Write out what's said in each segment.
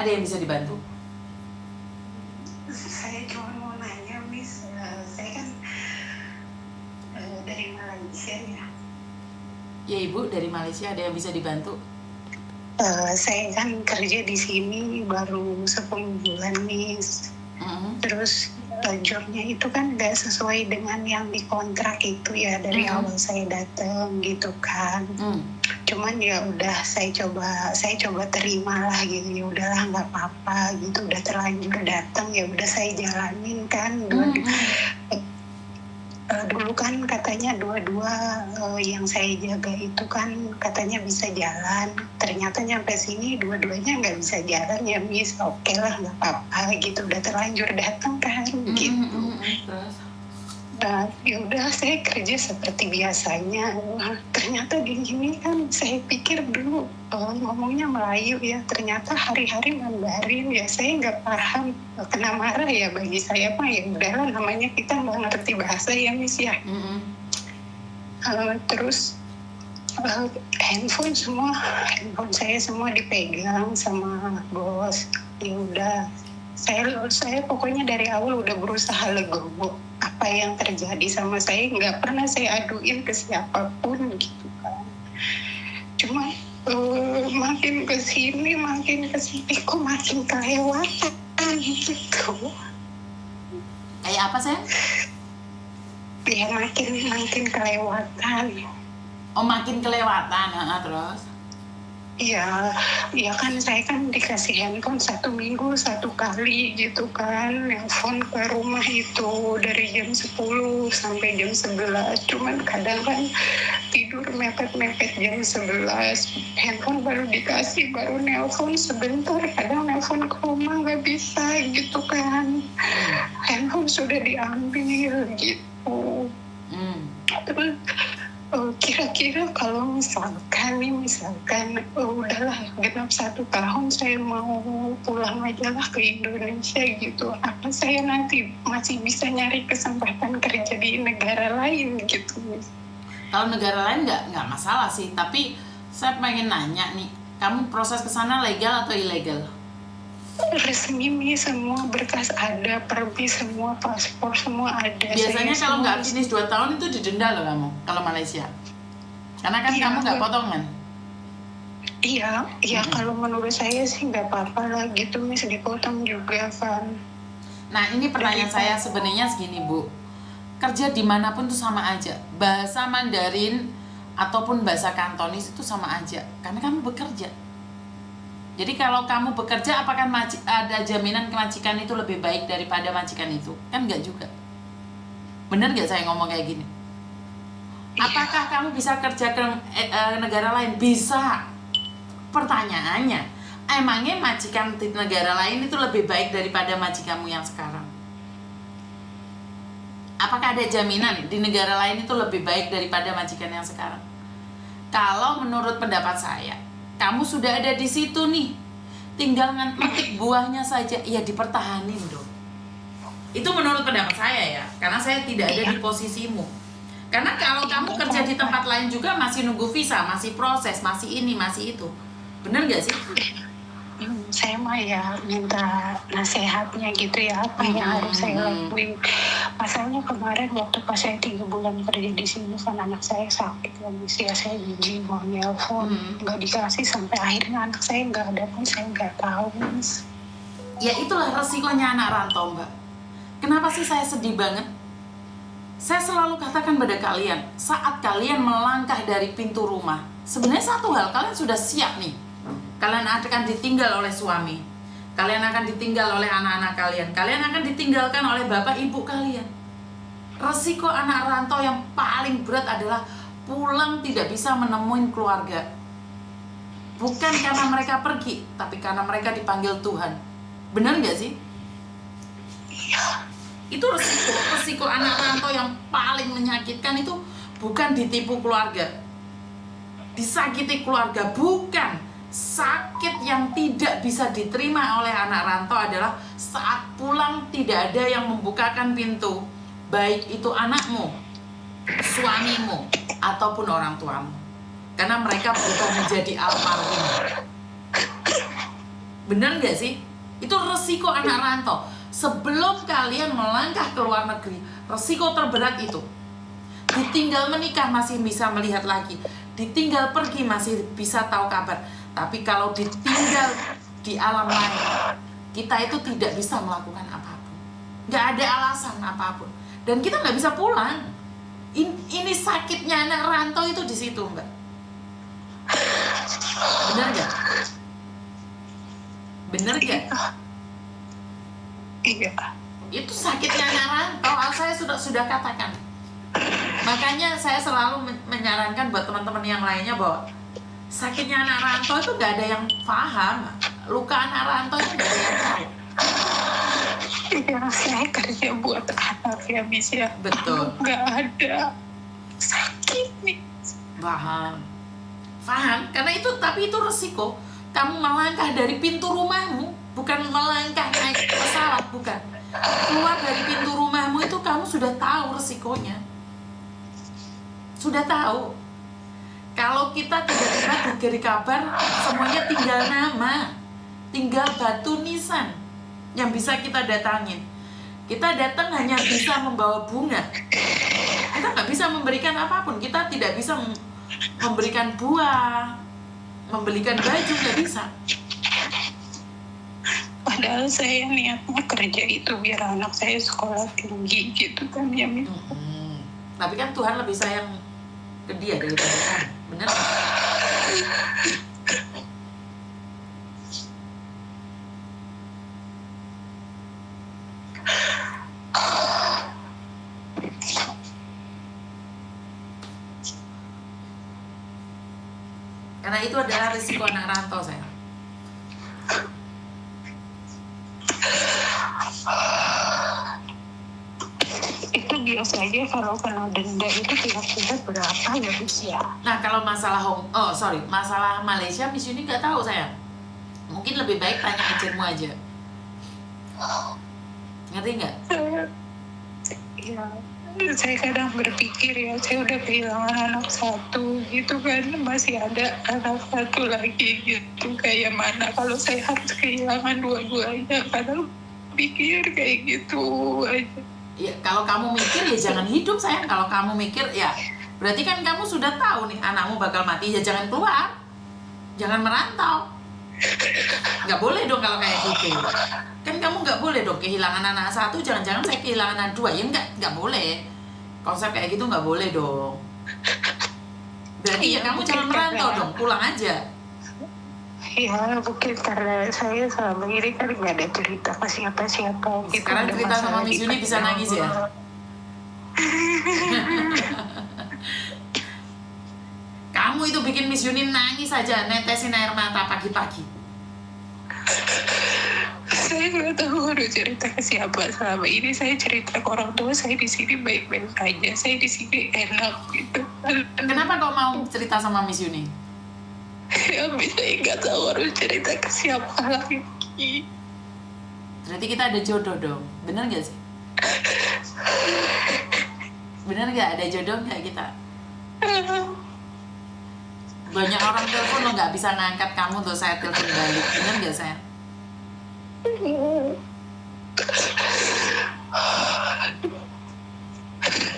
Ada yang bisa dibantu? Saya cuma mau nanya, Miss, saya kan dari Malaysia ya. Ya Ibu, dari Malaysia, ada yang bisa dibantu? Saya kan kerja di sini baru 10 bulan, Miss. Terus jobnya itu kan gak sesuai dengan yang dikontrak itu ya dari awal saya datang gitu kan. Cuman ya udah saya coba terima lah gitu, ya udahlah nggak apa-apa gitu, udah terlanjur datang ya udah saya jalanin kan. Dulu kan katanya dua-dua yang saya jaga itu kan katanya bisa jalan, ternyata nyampe sini dua-duanya nggak bisa jalan ya Miss. Oke lah, nggak apa-apa gitu, udah terlanjur datang kan gitu. Terus? Ya udah saya kerja seperti biasanya. Ternyata di sini kan saya pikir dulu ngomongnya Melayu ya, ternyata hari-hari Mandarin ya. Saya nggak paham, kena marah ya bagi saya mah ya udahlah, namanya kita nggak ngerti bahasa ya Miss ya. Terus handphone saya semua dipegang sama bos. Ya udah, saya pokoknya dari awal udah berusaha legowo. Apa yang terjadi sama saya nggak pernah saya aduin ke siapapun gitu kan. Cuma makin kesini kok makin kelewatan gitu. Kayak apa sayang? Ya makin kelewatan. Oh, makin kelewatan, terus? Iya kan saya kan dikasih handphone 1 minggu 1 kali gitu kan, nelfon ke rumah itu dari jam 10 sampai jam 11. Cuman kadang kan tidur mepet-mepet jam 11, handphone baru dikasih, baru nelfon sebentar, kadang nelfon ke rumah nggak bisa gitu kan. Handphone sudah diambil gitu. Terus kira-kira kalau misalkan udahlah genap 1 tahun saya mau pulang aja lah ke Indonesia gitu, apa saya nanti masih bisa nyari kesempatan kerja di negara lain gitu? Kalau negara lain nggak masalah sih, tapi saya pengen nanya nih, kamu proses kesana legal atau ilegal? Resmi nih, semua berkas ada, permis semua, paspor semua ada. Biasanya kalau nggak finish 2 tahun itu didenda loh kamu kalau Malaysia, karena kan kamu nggak potongan. Iya, kalau menurut saya sih nggak apa-apa lah gitu Miss, dipotong juga kan. Nah ini pertanyaan saya sebenarnya segini Bu, kerja dimanapun tuh sama aja, bahasa Mandarin ataupun bahasa Kantonis itu sama aja, karena kamu bekerja. Jadi kalau kamu bekerja, apakah ada jaminan majikan itu lebih baik daripada majikan itu? Kan enggak juga. Bener nggak saya ngomong kayak gini? Apakah kamu bisa kerja ke negara lain? Bisa. Pertanyaannya, emangnya majikan di negara lain itu lebih baik daripada majikanmu yang sekarang? Apakah ada jaminan di negara lain itu lebih baik daripada majikan yang sekarang? Kalau menurut pendapat saya, kamu sudah ada di situ nih, tinggal metik buahnya saja, ya dipertahanin dong. Itu menurut pendapat saya ya, karena saya tidak ada di posisimu. Karena kalau kamu kerja di tempat lain juga masih nunggu visa, masih proses, masih ini, masih itu. Bener gak sih? Saya mah ya minta nasihatnya gitu ya, apa yang harus saya lakuin. Masalahnya kemarin waktu pas saya 3 bulan kerja di sini kan anak saya sakit lagi, saya izin mau nelfon, nggak dikasih, sampai akhirnya anak saya nggak ada pun saya nggak tahu Miss. Ya itulah resikonya anak rantau Mbak. Kenapa sih saya sedih banget? Saya selalu katakan pada kalian, saat kalian melangkah dari pintu rumah, sebenarnya satu hal, kalian sudah siap nih. Kalian akan ditinggal oleh suami, kalian akan ditinggal oleh anak-anak kalian, kalian akan ditinggalkan oleh bapak ibu kalian. Resiko anak rantau yang paling berat adalah pulang tidak bisa menemui keluarga. Bukan karena mereka pergi, tapi karena mereka dipanggil Tuhan. Benar nggak sih? Itu resiko anak rantau yang paling menyakitkan itu bukan ditipu keluarga, disakiti keluarga, bukan. Sakit yang tidak bisa diterima oleh anak rantau adalah saat pulang tidak ada yang membukakan pintu, baik itu anakmu, suamimu, ataupun orang tuamu, karena mereka bukan menjadi almarhum. Bener nggak sih? Itu resiko anak rantau. Sebelum kalian melangkah ke luar negeri, resiko terberat itu. Ditinggal menikah masih bisa melihat lagi, ditinggal pergi masih bisa tahu kabar. Tapi kalau ditinggal di alam lain, kita itu tidak bisa melakukan apapun. Nggak ada alasan apapun. Dan kita nggak bisa pulang. Ini sakitnya anak rantau itu di situ, Mbak. Bener nggak? Bener nggak? Iya. Itu sakitnya anak rantau. Saya sudah katakan. Makanya saya selalu menyarankan buat teman-teman yang lainnya bahwa sakitnya anak rantau itu gak ada yang paham. Luka anak rantau itu gak ada yang tahu. Iya, saya kerja buat anak ya, Bis ya. Betul. Gak ada sakit nih. Paham. Karena itu, tapi itu resiko. Kamu melangkah dari pintu rumahmu, bukan melangkah naik pesawat, bukan. Keluar dari pintu rumahmu itu kamu sudah tahu resikonya. Sudah tahu. Kalau kita tiba-tiba diberi kabar semuanya tinggal nama, tinggal batu nisan yang bisa kita datangin. Kita datang hanya bisa membawa bunga. Kita nggak bisa memberikan apapun. Kita tidak bisa memberikan buah, membelikan baju, nggak bisa. Padahal saya niatnya kerja itu biar anak saya sekolah tinggi gitu kan ya. Tapi kan Tuhan lebih sayang ke dia daripada kamu, benar? Karena itu adalah risiko anak rantau, saya. Itu biasa aja kalau kena denda itu kira-kira berapa ya, Bis ya? Nah, kalau masalah masalah Malaysia, Miss Yuni nggak tahu, saya. Mungkin lebih baik tanya agenmu aja. Ngerti nggak? Saya kadang berpikir ya, saya udah kehilangan anak satu gitu kan, masih ada anak satu lagi gitu, kayak mana kalau saya harus kehilangan dua-duanya. Kadang pikir kayak gitu aja. Ya, kalau kamu mikir ya jangan hidup, sayang. Kalau kamu mikir ya berarti kan kamu sudah tahu nih anakmu bakal mati, ya jangan keluar, jangan merantau. Nggak boleh dong kalau kayak gitu. Kan kamu nggak boleh dong kehilangan anak satu, jangan-jangan saya kehilangan anak dua. Ya nggak boleh. Konsep kayak gitu nggak boleh dong. Berarti ya kamu jangan merantau dong, pulang aja. Ya mungkin karena saya selama ini kan nggak ada cerita ke siapa-siapa gitu. Sekarang cerita sama Miss Yuni bisa nangis ya? Kamu itu bikin Miss Yuni nangis aja, netesin air mata pagi-pagi. Saya nggak tahu harus cerita ke siapa. Selama ini saya cerita ke orang tua saya di sini baik-baik aja, saya di sini enak gitu. Kenapa kau mau cerita sama Miss Yuni? Ya saya nggak tahu harus cerita ke siapa lagi. Berarti kita ada jodoh dong, bener nggak sih? Bener nggak ada jodoh nggak kita? Banyak orang telepon lo nggak bisa ngangkat kamu tuh, saya telepon balik, bener nggak saya?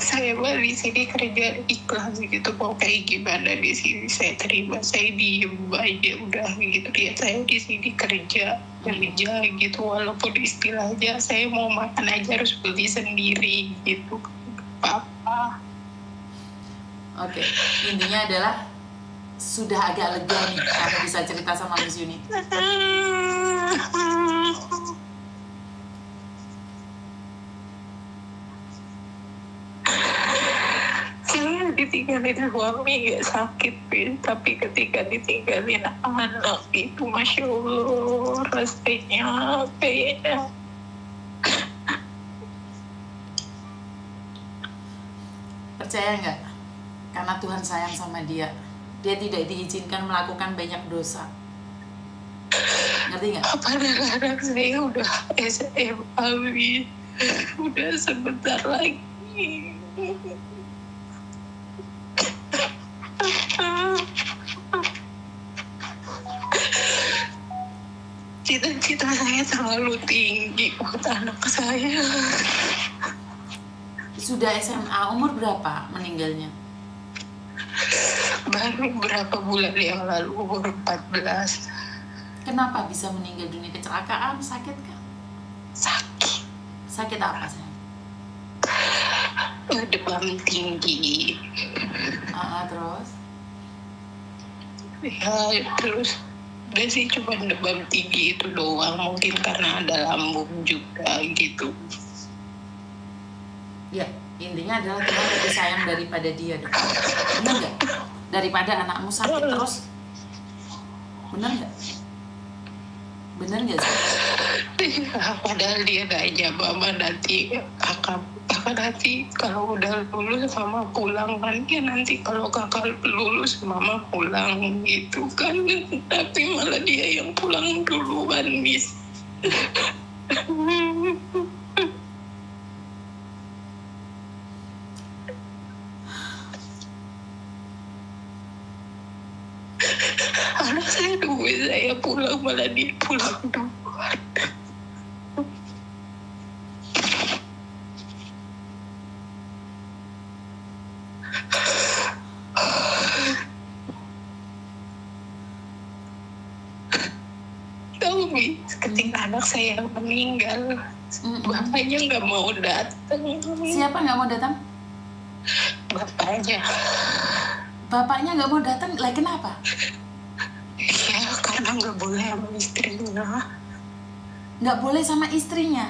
Saya mah di sini kerja ikhlas gitu, mau kayak gimana di sini saya terima, saya diem aja udah gitu. Ya saya di sini kerja gitu, walaupun istilahnya saya mau makan aja harus beli sendiri gitu, apa. Oke, intinya adalah sudah agak lega nih kamu bisa cerita sama Miss Yuni. Saya ditinggalin suami gak sakit, tapi ketika ditinggalin anak itu Masya Allah rasanya kayaknya. Percaya nggak? Karena Tuhan sayang sama dia, dia tidak diizinkan melakukan banyak dosa. Ngerti nggak? Padahal anak saya udah SMA, udah sebentar lagi. Cita-cita saya terlalu tinggi buat anak saya. Sudah SMA, umur berapa meninggalnya? Baru berapa bulan yang lalu, umur 14. Kenapa bisa meninggal dunia? Kecelakaan, sakit kan? Sakit. Sakit apa sayang? Demam tinggi. Terus? Ya, terus udah sih cuma demam tinggi itu doang. Mungkin karena ada lambung juga gitu. Ya, intinya adalah Tuhan lebih sayang daripada dia dong. Bener nggak? Daripada anakmu sakit terus. Bener nggak? Bener nggak sih? Ya, padahal dia nanya mama nanti kakak nanti kalau udah lulus mama pulang kan, ya nanti kalau kakak lulus mama pulang gitu kan, tapi malah dia yang pulang duluan, Miss. Anak saya nungguin saya pulang, malah dia pulang duluan. Tahu, Miss, ketika anak saya meninggal, bapaknya nggak mau datang. Siapa nggak mau datang? Bapaknya. Bapaknya nggak mau datang, lah kenapa? Ya karena nggak boleh sama istrinya. Nggak boleh sama istrinya.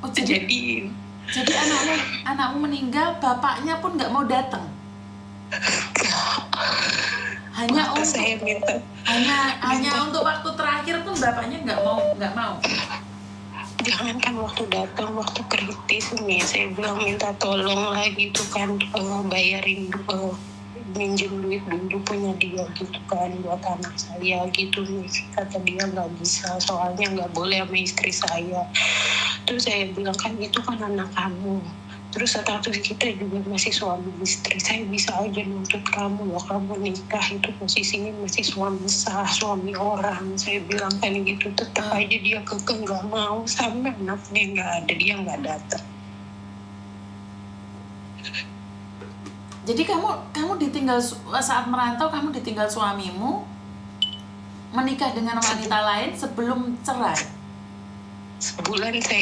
Oh, Jadi anakmu meninggal, bapaknya pun nggak mau datang. Hanya untuk saya minta untuk waktu terakhir pun bapaknya nggak mau. jangankan waktu datang, waktu kritis nih saya bilang minta tolong lah gitu kan, bayarin minjem duit dulu punya dia gitu kan buat anak saya gitu nih. Kata dia nggak bisa, soalnya nggak boleh sama istri saya. Terus saya bilang kan itu kan anak kamu, terus status kita juga masih suami istri, saya bisa aja nuntut kamu loh, kamu nikah itu posisinya masih suami sah, suami orang. Saya bilang kan gitu, tetap aja dia kekeh nggak mau, sampai anaknya nggak ada, dia nggak datang. Jadi kamu ditinggal saat merantau, kamu ditinggal suamimu menikah dengan wanita lain sebelum cerai. Sebulan saya